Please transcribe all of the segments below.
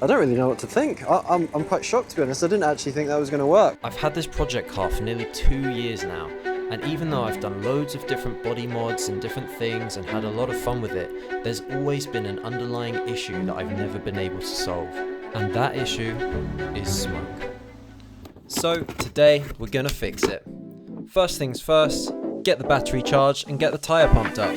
I don't really know what to think. I'm quite shocked, to be honest. I didn't actually think that was going to work. I've had this project car for nearly 2 years now, and even though I've done loads of different body mods and different things and had a lot of fun with it, there's always been an underlying issue that I've never been able to solve. And that issue is smoke. So today we're gonna fix it. First things first, get the battery charged and get the tyre pumped up.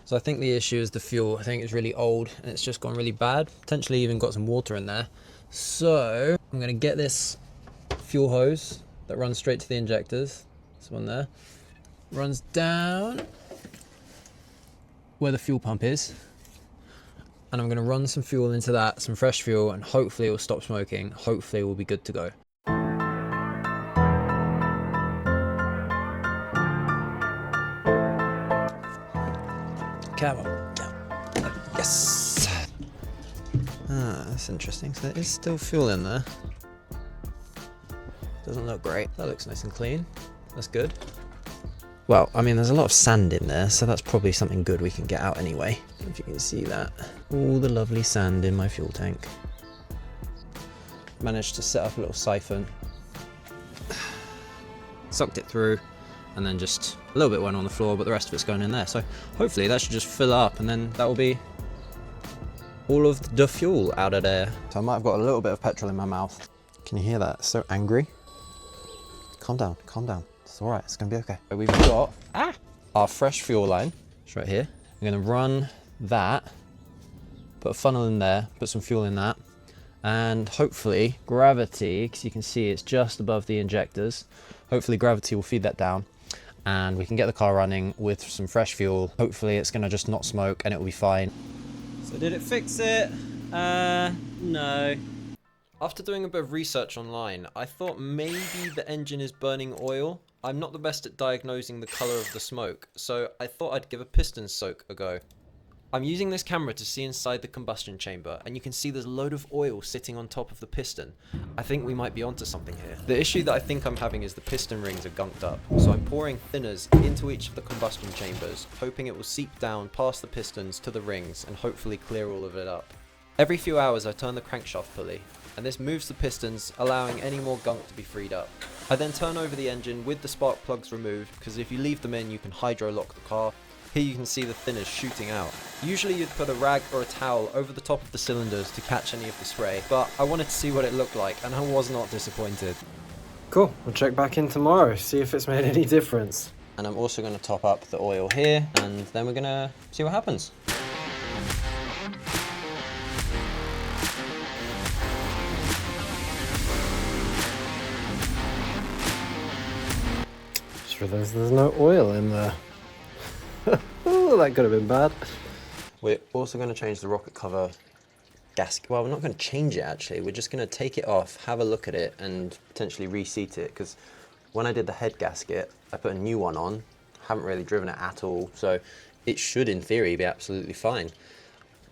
So I think the issue is the fuel. I think it's really old and it's just gone really bad. Potentially even got some water in there. So I'm gonna get this fuel hose that runs straight to the injectors. This one there. Runs down where the fuel pump is. And I'm gonna run some fuel into that, some fresh fuel, and hopefully it will stop smoking. Hopefully we'll be good to go. Come on. Yes! Ah, that's interesting. So there is still fuel in there. Doesn't look great. That looks nice and clean. That's good. Well, I mean, there's a lot of sand in there, so that's probably something good we can get out anyway. If you can see that. All the lovely sand in my fuel tank. Managed to set up a little siphon. Sucked it through. And then just a little bit went on the floor, but the rest of it's going in there. So hopefully that should just fill up, and then that will be all of the fuel out of there. So I might have got a little bit of petrol in my mouth. Can you hear that? It's so angry. Calm down, calm down. It's all right, it's gonna be okay. We've got our fresh fuel line. It's right here. I'm gonna run that, put a funnel in there, put some fuel in that, and hopefully gravity, because you can see it's just above the injectors, hopefully gravity will feed that down and we can get the car running with some fresh fuel. Hopefully it's gonna just not smoke and it will be fine. So did it fix it? No. After doing a bit of research online, I thought maybe the engine is burning oil. I'm not the best at diagnosing the color of the smoke, so I thought I'd give a piston soak a go. I'm using this camera to see inside the combustion chamber, and you can see there's a load of oil sitting on top of the piston. I think we might be onto something here. The issue that I think I'm having is the piston rings are gunked up, so I'm pouring thinners into each of the combustion chambers, hoping it will seep down past the pistons to the rings and hopefully clear all of it up. Every few hours I turn the crankshaft pulley, and this moves the pistons, allowing any more gunk to be freed up. I then turn over the engine with the spark plugs removed, because if you leave them in you can hydro lock the car. Here you can see the thinners shooting out. Usually you'd put a rag or a towel over the top of the cylinders to catch any of the spray, but I wanted to see what it looked like and I was not disappointed. Cool, we'll check back in tomorrow, see if it's made any difference. And I'm also going to top up the oil here, and then we're going to see what happens. Sure, there's no oil in there. Oh, that could have been bad. We're also going to change the rocket cover gasket. Well, we're not going to change it actually. We're just going to take it off, have a look at it, and potentially reseat it. Because when I did the head gasket, I put a new one on. Haven't really driven it at all, so it should, in theory, be absolutely fine.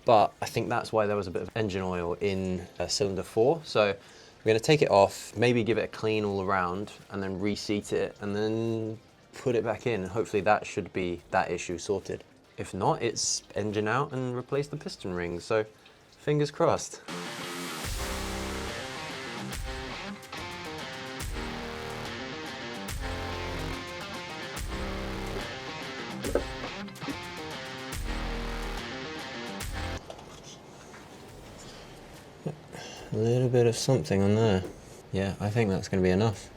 But I think that's why there was a bit of engine oil in cylinder 4. So we're going to take it off, maybe give it a clean all around, and then reseat it, and then put it back in. Hopefully that should be that issue sorted. If not, it's engine out and replace the piston rings. So fingers crossed. A little bit of something on there. Yeah, I think that's going to be enough.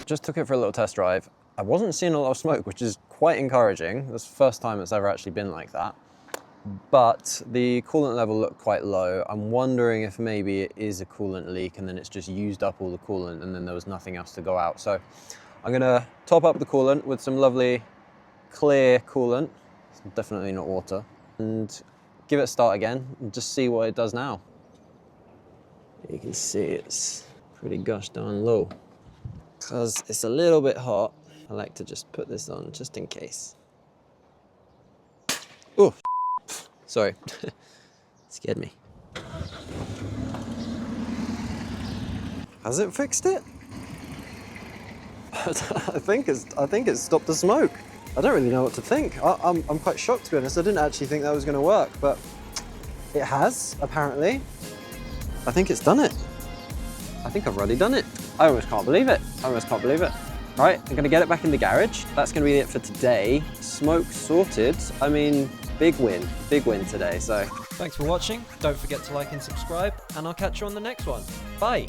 just took it for a little test drive. I wasn't seeing a lot of smoke, which is quite encouraging. That's the first time it's ever actually been like that. But the coolant level looked quite low. I'm wondering if maybe it is a coolant leak and then it's just used up all the coolant and then there was nothing else to go out. So I'm gonna top up the coolant with some lovely clear coolant. It's definitely not water. And give it a start again and just see what it does now. You can see it's pretty gosh darn low. Because it's a little bit hot, I like to just put this on just in case. Oh, sorry, scared me. Has it fixed it? I think it's stopped the smoke. I don't really know what to think. I'm quite shocked, to be honest. I didn't actually think that was going to work, but it has, apparently. I think it's done it. I think I've already done it. I almost can't believe it. Right, I'm gonna get it back in the garage. That's gonna be it for today. Smoke sorted. I mean, big win today, so. Thanks for watching. Don't forget to like and subscribe, and I'll catch you on the next one. Bye.